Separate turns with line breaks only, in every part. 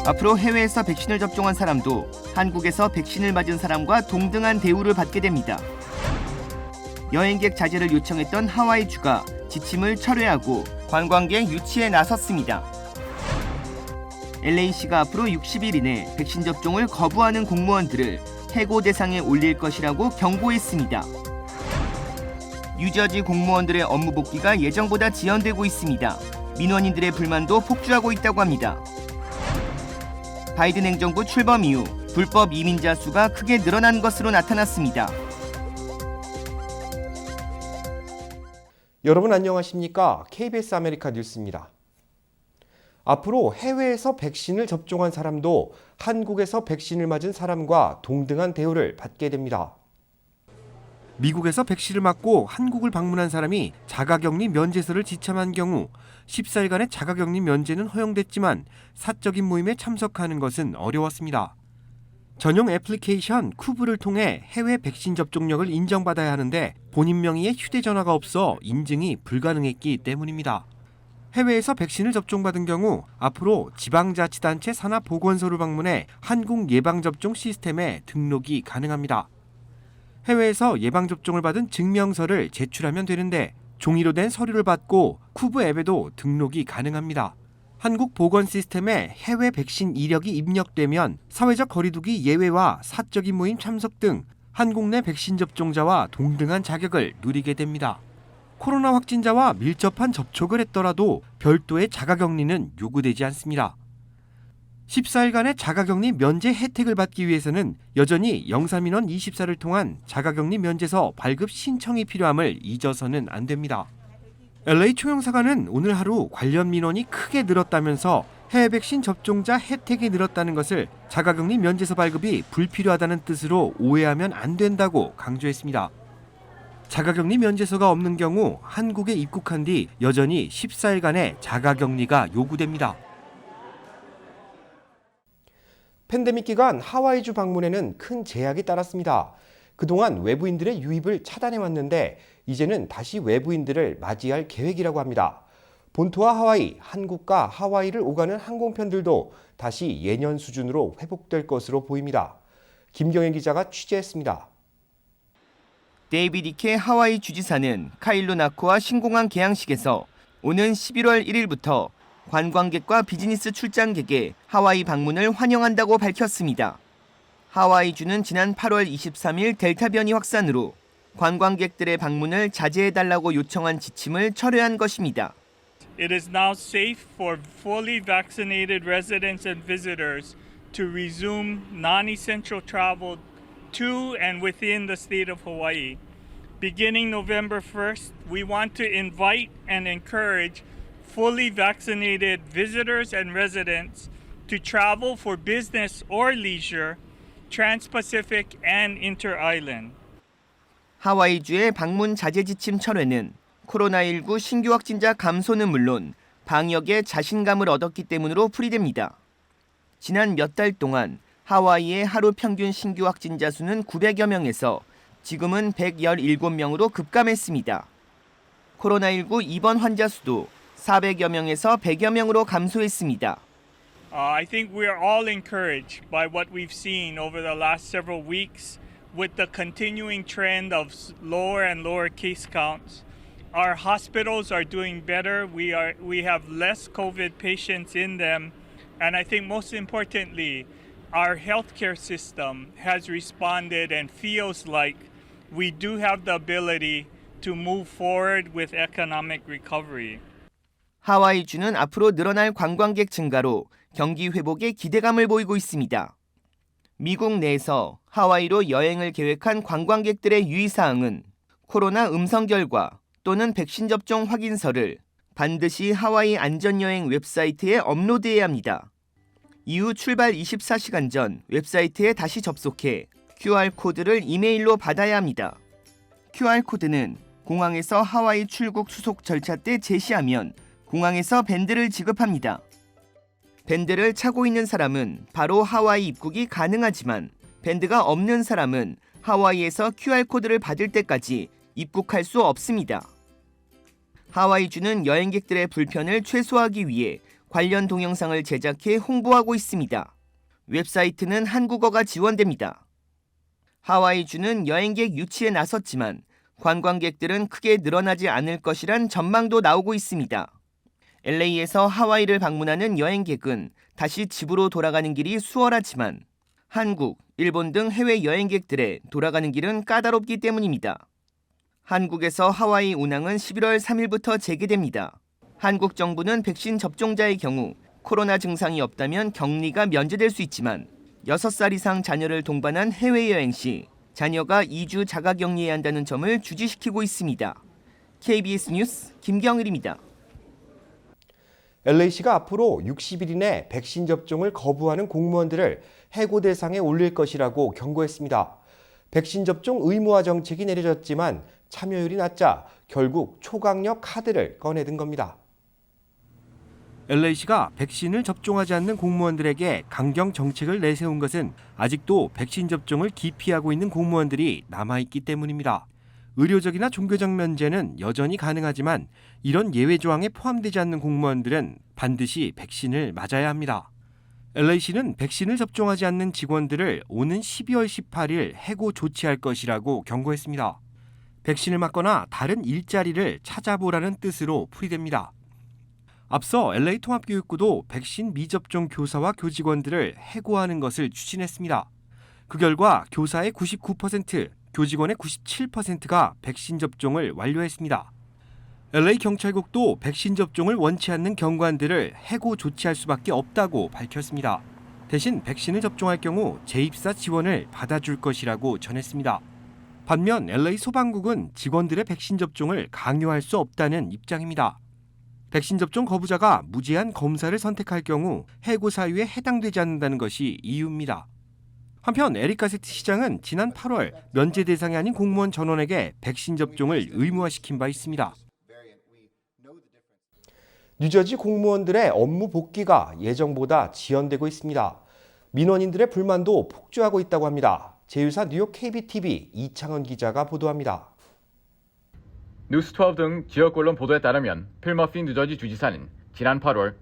앞으로 해외에서 백신을 접종한 사람도 한국에서 백신을 맞은 사람과 동등한 대우를 받게 됩니다. 여행객 자제를 요청했던 하와이주가 지침을 철회하고 관광객 유치에 나섰습니다. LA시가 앞으로 60일 이내 백신 접종을 거부하는 공무원들을 해고 대상에 올릴 것이라고 경고했습니다. 뉴저지 공무원들의 업무 복귀가 예정보다 지연되고 있습니다. 민원인들의 불만도 폭주하고 있다고 합니다. 바이든 행정부 출범 이후 불법 이민자 수가 크게 늘어난 것으로 나타났습니다.
여러분 안녕하십니까? KBS 아메리카 뉴스입니다. 앞으로 해외에서 백신을 접종한 사람도 한국에서 백신을 맞은 사람과 동등한 대우를 받게 됩니다.
미국에서 백신을 맞고 한국을 방문한 사람이 자가격리 면제서를 지참한 경우 14일간의 자가격리 면제는 허용됐지만 사적인 모임에 참석하는 것은 어려웠습니다. 전용 애플리케이션 쿠브를 통해 해외 백신 접종력을 인정받아야 하는데 본인 명의의 휴대전화가 없어 인증이 불가능했기 때문입니다. 해외에서 백신을 접종받은 경우 앞으로 지방자치단체 산하 보건소를 방문해 한국 예방접종 시스템에 등록이 가능합니다. 해외에서 예방접종을 받은 증명서를 제출하면 되는데 종이로 된 서류를 받고 쿠브 앱에도 등록이 가능합니다. 한국 보건 시스템에 해외 백신 이력이 입력되면 사회적 거리두기 예외와 사적인 모임 참석 등 한국 내 백신 접종자와 동등한 자격을 누리게 됩니다. 코로나 확진자와 밀접한 접촉을 했더라도 별도의 자가격리는 요구되지 않습니다. 14일간의 자가격리 면제 혜택을 받기 위해서는 여전히 영사민원 24를 통한 자가격리 면제서 발급 신청이 필요함을 잊어서는 안 됩니다. LA 총영사관은 오늘 하루 관련 민원이 크게 늘었다면서 해외 백신 접종자 혜택이 늘었다는 것을 자가격리 면제서 발급이 불필요하다는 뜻으로 오해하면 안 된다고 강조했습니다. 자가격리 면제서가 없는 경우 한국에 입국한 뒤 여전히 14일간의 자가격리가 요구됩니다.
팬데믹 기간 하와이주 방문에는 큰 제약이 따랐습니다. 그동안 외부인들의 유입을 차단해왔는데 이제는 다시 외부인들을 맞이할 계획이라고 합니다. 본토와 하와이, 한국과 하와이를 오가는 항공편들도 다시 예년 수준으로 회복될 것으로 보입니다. 김경현 기자가 취재했습니다.
데이비드 이케 하와이 주지사는 카일로 나코와 신공항 개항식에서 오는 11월 1일부터 관광객과 비즈니스 출장객의 하와이 방문을 환영한다고 밝혔습니다. 하와이주는 지난 8월 23일 델타 변이 확산으로 관광객들의 방문을 자제해달라고 요청한 지침을 철회한 것입니다.
It is now safe for fully vaccinated residents and visitors to resume non-essential travel to and within the state of Hawaii. Beginning November 1st, we want to invite and encourage fully vaccinated visitors and residents to travel for business or leisure, trans-Pacific and inter-island.
하와이주의 방문 자제 지침 철회는 코로나19 신규 확진자 감소는 물론 방역에 자신감을 얻었기 때문으로 풀이됩니다. 지난 몇 달 동안 하와이의 하루 평균 신규 확진자 수는 900여 명에서 지금은 117명으로 급감했습니다. 코로나19 입원 환자 수도 400여 명에서 100여 명으로 감소했습니다.
I think we are all encouraged by what we've seen over the last several weeks with the continuing trend of lower and lower case counts. Our hospitals are doing better. We have less COVID patients in them. And I think most importantly, our healthcare system has responded and feels like we do have the ability to move forward with economic recovery.
하와이주는 앞으로 늘어날 관광객 증가로 경기 회복에 기대감을 보이고 있습니다. 미국 내에서 하와이로 여행을 계획한 관광객들의 유의사항은 코로나 음성 결과 또는 백신 접종 확인서를 반드시 하와이 안전여행 웹사이트에 업로드해야 합니다. 이후 출발 24시간 전 웹사이트에 다시 접속해 QR코드를 이메일로 받아야 합니다. QR코드는 공항에서 하와이 출국 수속 절차 때 제시하면 공항에서 밴드를 지급합니다. 밴드를 차고 있는 사람은 바로 하와이 입국이 가능하지만 밴드가 없는 사람은 하와이에서 QR코드를 받을 때까지 입국할 수 없습니다. 하와이주는 여행객들의 불편을 최소화하기 위해 관련 동영상을 제작해 홍보하고 있습니다. 웹사이트는 한국어가 지원됩니다. 하와이주는 여행객 유치에 나섰지만 관광객들은 크게 늘어나지 않을 것이란 전망도 나오고 있습니다. LA에서 하와이를 방문하는 여행객은 다시 집으로 돌아가는 길이 수월하지만 한국, 일본 등 해외 여행객들의 돌아가는 길은 까다롭기 때문입니다. 한국에서 하와이 운항은 11월 3일부터 재개됩니다. 한국 정부는 백신 접종자의 경우 코로나 증상이 없다면 격리가 면제될 수 있지만 6살 이상 자녀를 동반한 해외여행 시 자녀가 2주 자가격리해야 한다는 점을 주지시키고 있습니다. KBS 뉴스 김경일입니다.
LA시가 앞으로 60일 이내 백신 접종을 거부하는 공무원들을 해고 대상에 올릴 것이라고 경고했습니다. 백신 접종 의무화 정책이 내려졌지만 참여율이 낮자 결국 초강력 카드를 꺼내든 겁니다.
LA시가 백신을 접종하지 않는 공무원들에게 강경 정책을 내세운 것은 아직도 백신 접종을 기피하고 있는 공무원들이 남아있기 때문입니다. 의료적이나 종교적 면제는 여전히 가능하지만 이런 예외 조항에 포함되지 않는 공무원들은 반드시 백신을 맞아야 합니다. LA시는 백신을 접종하지 않는 직원들을 오는 12월 18일 해고 조치할 것이라고 경고했습니다. 백신을 맞거나 다른 일자리를 찾아보라는 뜻으로 풀이됩니다. 앞서 LA 통합교육부도 백신 미접종 교사와 교직원들을 해고하는 것을 추진했습니다. 그 결과 교사의 99%, 교직원의 97%가 백신 접종을 완료했습니다. LA 경찰국도 백신 접종을 원치 않는 경관들을 해고 조치할 수밖에 없다고 밝혔습니다. 대신 백신을 접종할 경우 재입사 지원을 받아줄 것이라고 전했습니다. 반면 LA 소방국은 직원들의 백신 접종을 강요할 수 없다는 입장입니다. 백신 접종 거부자가 무제한 검사를 선택할 경우 해고 사유에 해당되지 않는다는 것이 이유입니다. 한편 에릭 가세트 시장은 지난 8월 면제 대상이 아닌 공무원 전원에게 백신 접종을 의무화시킨 바 있습니다.
뉴저지 공무원들의 업무 복귀가 예정보다 지연되고 있습니다. 민원인들의 불만도 폭주하고 있다고 합니다. 제휴사 뉴욕 KBTV 이창헌 기자가 보도합니다.
뉴스12 등 지역 언론 보도에 따르면 필 머피 뉴저지 주지사는 지난 8월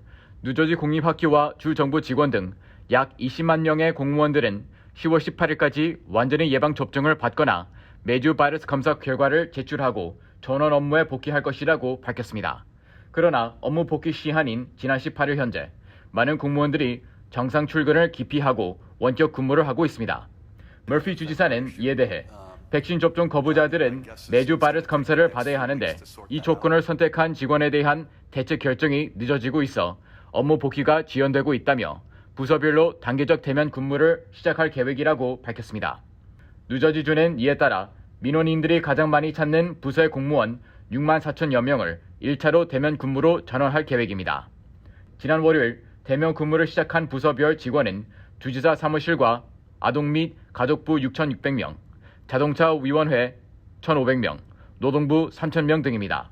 뉴저지 공립학교와 주 정부 직원 등 약 20만 명의 공무원들은 10월 18일까지 완전히 예방 접종을 받거나 매주 바이러스 검사 결과를 제출하고 전원 업무에 복귀할 것이라고 밝혔습니다. 그러나 업무 복귀 시한인 지난 18일 현재 많은 공무원들이 정상 출근을 기피하고 원격 근무를 하고 있습니다. 머피 주지사는 이에 대해 백신 접종 거부자들은 매주 바이러스 검사를 받아야 하는데 이 조건을 선택한 직원에 대한 대책 결정이 늦어지고 있어 업무 복귀가 지연되고 있다며 부서별로 단계적 대면 근무를 시작할 계획이라고 밝혔습니다. 뉴저지주는 이에 따라 민원인들이 가장 많이 찾는 부서의 공무원 6만 4천여 명을 1차로 대면 근무로 전환할 계획입니다. 지난 월요일 대면 근무를 시작한 부서별 직원은 주지사 사무실과 아동 및 가족부 6,600명, 자동차위원회 1,500명, 노동부 3,000명 등입니다.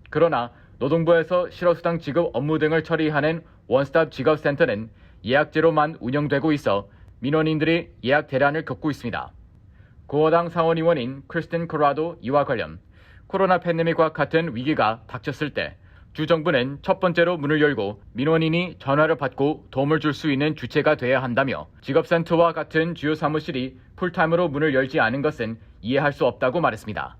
그러나 노동부에서 실업수당 지급 업무 등을 처리하는 원스톱 직업센터는 예약제로만 운영되고 있어 민원인들이 예약 대란을 겪고 있습니다. 공화당 상원의원인 크리스틴 코라도 이와 관련 코로나 팬데믹과 같은 위기가 닥쳤을 때 주정부는 첫 번째로 문을 열고 민원인이 전화를 받고 도움을 줄 수 있는 주체가 돼야 한다며 직업센터와 같은 주요 사무실이 풀타임으로 문을 열지 않은 것은 이해할 수 없다고 말했습니다.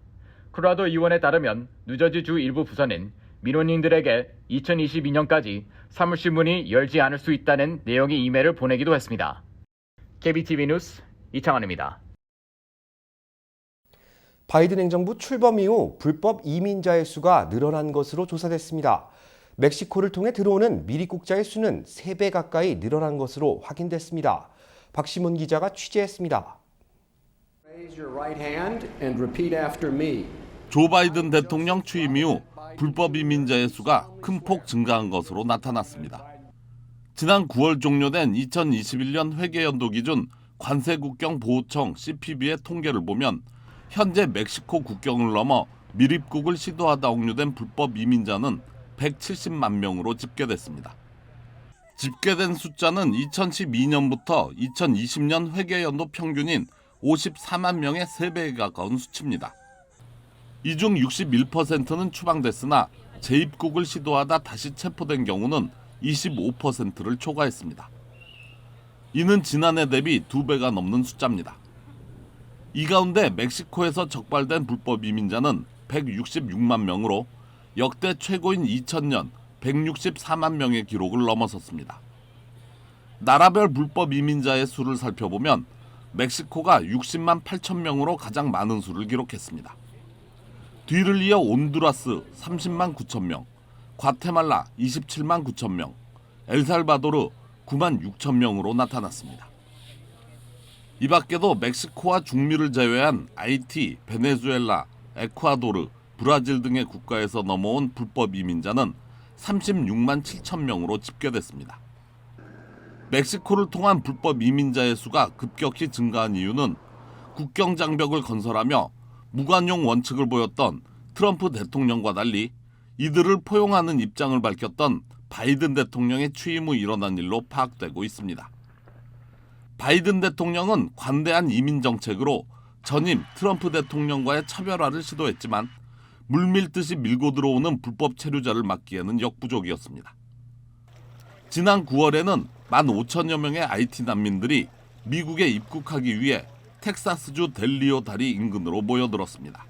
코라도 의원에 따르면 뉴저지주 일부 부서는 민원인들에게 2022년까지 사무실 문이 열지 않을 수 있다는 내용의 이메일을 보내기도 했습니다. KBTV 뉴스 이창헌입니다.
바이든 행정부 출범 이후 불법 이민자의 수가 늘어난 것으로 조사됐습니다. 멕시코를 통해 들어오는 미입국자의 수는 3배 가까이 늘어난 것으로 확인됐습니다. 박시문 기자가 취재했습니다.
조 바이든 대통령 취임 이후 불법 이민자의 수가 큰 폭 증가한 것으로 나타났습니다. 지난 9월 종료된 2021년 회계연도 기준 관세국경 보호청 CPB의 통계를 보면 현재 멕시코 국경을 넘어 밀입국을 시도하다 억류된 불법 이민자는 170만 명으로 집계됐습니다. 집계된 숫자는 2012년부터 2020년 회계연도 평균인 54만 명의 3배에 가까운 수치입니다. 이 중 61%는 추방됐으나 재입국을 시도하다 다시 체포된 경우는 25%를 초과했습니다. 이는 지난해 대비 2배가 넘는 숫자입니다. 이 가운데 멕시코에서 적발된 불법 이민자는 166만 명으로 역대 최고인 2000년 164만 명의 기록을 넘어섰습니다. 나라별 불법 이민자의 수를 살펴보면 멕시코가 60만 8천 명으로 가장 많은 수를 기록했습니다. 뒤를 이어 온두라스 30만 9천 명, 과테말라 27만 9천 명, 엘살바도르 9만 6천 명으로 나타났습니다. 이 밖에도 멕시코와 중미를 제외한 하이티, 베네수엘라, 에콰도르, 브라질 등의 국가에서 넘어온 불법 이민자는 36만 7천 명으로 집계됐습니다. 멕시코를 통한 불법 이민자의 수가 급격히 증가한 이유는 국경 장벽을 건설하며 무관용 원칙을 보였던 트럼프 대통령과 달리 이들을 포용하는 입장을 밝혔던 바이든 대통령의 취임 후 일어난 일로 파악되고 있습니다. 바이든 대통령은 관대한 이민 정책으로 전임 트럼프 대통령과의 차별화를 시도했지만 물밀듯이 밀고 들어오는 불법 체류자를 막기에는 역부족이었습니다. 지난 9월에는 15,000여 명의 IT 난민들이 미국에 입국하기 위해 텍사스주 델리오 다리 인근으로 모여들었습니다.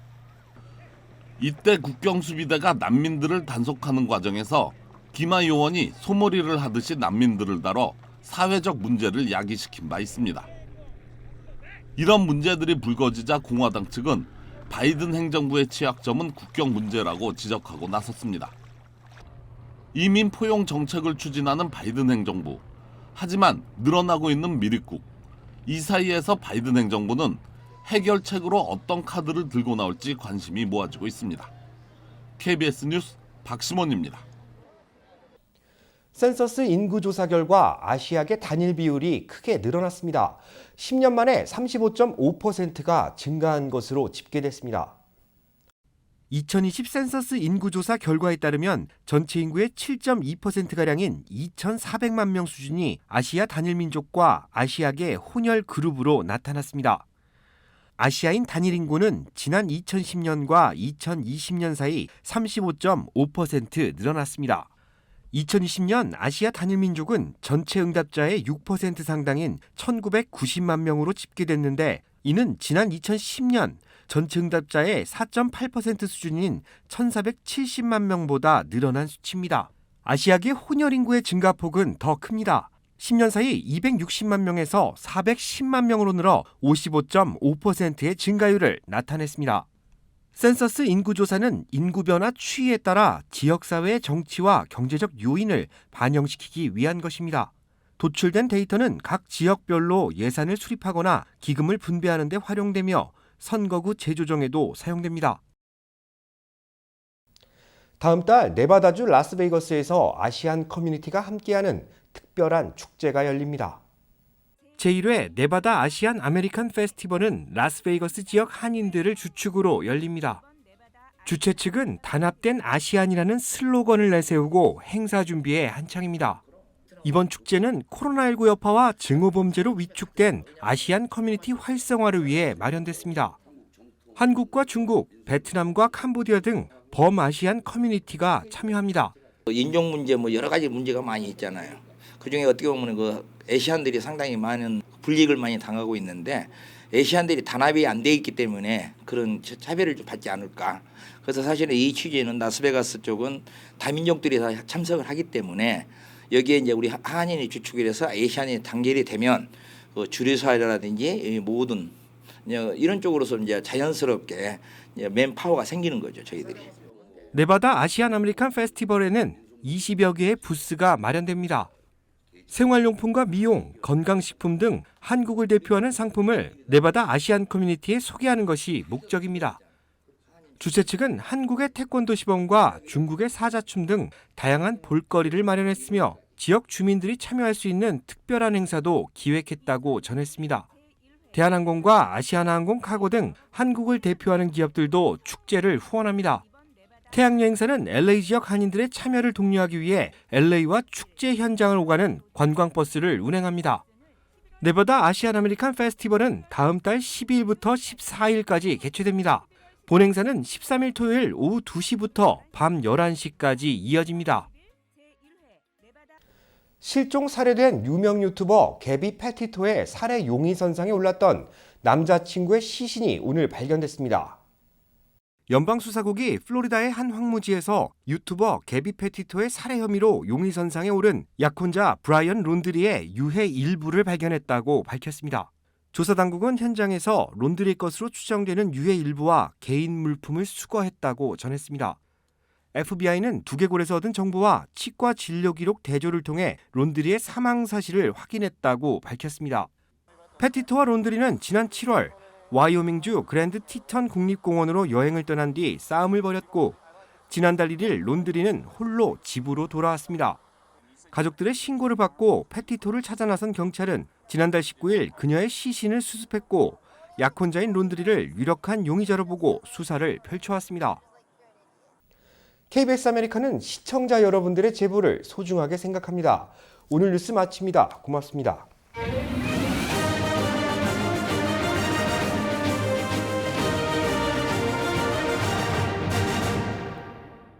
이때 국경수비대가 난민들을 단속하는 과정에서 기마 요원이 소몰이를 하듯이 난민들을 다뤄 사회적 문제를 야기시킨 바 있습니다. 이런 문제들이 불거지자 공화당 측은 바이든 행정부의 취약점은 국경 문제라고 지적하고 나섰습니다. 이민 포용 정책을 추진하는 바이든 행정부, 하지만 늘어나고 있는 미립국, 이 사이에서 바이든 행정부는 해결책으로 어떤 카드를 들고 나올지 관심이 모아지고 있습니다. KBS 뉴스 박시몬입니다.
센서스 인구조사 결과 아시아계 단일 비율이 크게 늘어났습니다. 10년 만에 35.5%가 증가한 것으로 집계됐습니다.
2020 센서스 인구조사 결과에 따르면 전체 인구의 7.2%가량인 2,400만 명 수준이 아시아 단일 민족과 아시아계 혼혈 그룹으로 나타났습니다. 아시아인 단일 인구는 지난 2010년과 2020년 사이 35.5% 늘어났습니다. 2020년 아시아 단일 민족은 전체 응답자의 6% 상당인 1,990만 명으로 집계됐는데 이는 지난 2010년 전체 응답자의 4.8% 수준인 1,470만 명보다 늘어난 수치입니다. 아시아계 혼혈 인구의 증가폭은 더 큽니다. 10년 사이 260만 명에서 410만 명으로 늘어 55.5%의 증가율을 나타냈습니다. 센서스 인구조사는 인구 변화 추이에 따라 지역사회의 정치와 경제적 요인을 반영시키기 위한 것입니다. 도출된 데이터는 각 지역별로 예산을 수립하거나 기금을 분배하는 데 활용되며 선거구 재조정에도 사용됩니다.
다음 달 네바다주 라스베이거스에서 아시안 커뮤니티가 함께하는 특별한 축제가 열립니다.
제1회 네바다 아시안 아메리칸 페스티벌은 라스베이거스 지역 한인들을 주축으로 열립니다. 주최 측은 단합된 아시안이라는 슬로건을 내세우고 행사 준비에 한창입니다. 이번 축제는 코로나19 여파와 증오범죄로 위축된 아시안 커뮤니티 활성화를 위해 마련됐습니다. 한국과 중국, 베트남과 캄보디아 등 범아시안 커뮤니티가 참여합니다.
인종 문제 여러 가지 문제가 많이 있잖아요. 그중에 어떻게 보면 아시안들이 상당히 많은 불이익을 많이 당하고 있는데 아시안들이 단합이 안 돼 있기 때문에 그런 차별을 좀 받지 않을까. 그래서 사실은 이 취지에는 라스베가스 쪽은 다민족들이 다 참석을 하기 때문에 여기에 이제 우리 한인이 주축이 돼서 아시안이 단결이 되면 주류사회라든지 모든 이런 쪽으로서 이제 자연스럽게 맨파워가 생기는 거죠, 저희들이.
네바다 아시안 아메리칸 페스티벌에는 20여 개의 부스가 마련됩니다. 생활용품과 미용, 건강식품 등 한국을 대표하는 상품을 네바다 아시안 커뮤니티에 소개하는 것이 목적입니다. 주최 측은 한국의 태권도 시범과 중국의 사자춤 등 다양한 볼거리를 마련했으며 지역 주민들이 참여할 수 있는 특별한 행사도 기획했다고 전했습니다. 대한항공과 아시아나항공 카고 등 한국을 대표하는 기업들도 축제를 후원합니다. 태양여 행사는 LA 지역 한인들의 참여를 독려하기 위해 LA와 축제 현장을 오가는 관광버스를 운행합니다. 네바다 아시안 아메리칸 페스티벌은 다음 달 12일부터 14일까지 개최됩니다. 본 행사는 13일 토요일 오후 2시부터 밤 11시까지 이어집니다.
실종 살해된 유명 유튜버 개비 페티토의 살해 용의선상에 올랐던 남자친구의 시신이 오늘 발견됐습니다.
연방수사국이 플로리다의 한 황무지에서 유튜버 개비 페티토의 살해 혐의로 용의선상에 오른 약혼자 브라이언 론드리의 유해 일부를 발견했다고 밝혔습니다. 조사당국은 현장에서 론드리 것으로 추정되는 유해 일부와 개인 물품을 수거했다고 전했습니다. FBI는 두개골에서 얻은 정보와 치과 진료 기록 대조를 통해 론드리의 사망 사실을 확인했다고 밝혔습니다. 페티토와 론드리는 지난 7월 와이오밍주 그랜드 티턴 국립공원으로 여행을 떠난 뒤 싸움을 벌였고 지난달 1일 론드리는 홀로 집으로 돌아왔습니다. 가족들의 신고를 받고 페티토를 찾아 나선 경찰은 지난달 19일 그녀의 시신을 수습했고 약혼자인 론드리를 유력한 용의자로 보고 수사를 펼쳐왔습니다.
KBS 아메리카는 시청자 여러분들의 제보를 소중하게 생각합니다. 오늘 뉴스 마칩니다. 고맙습니다.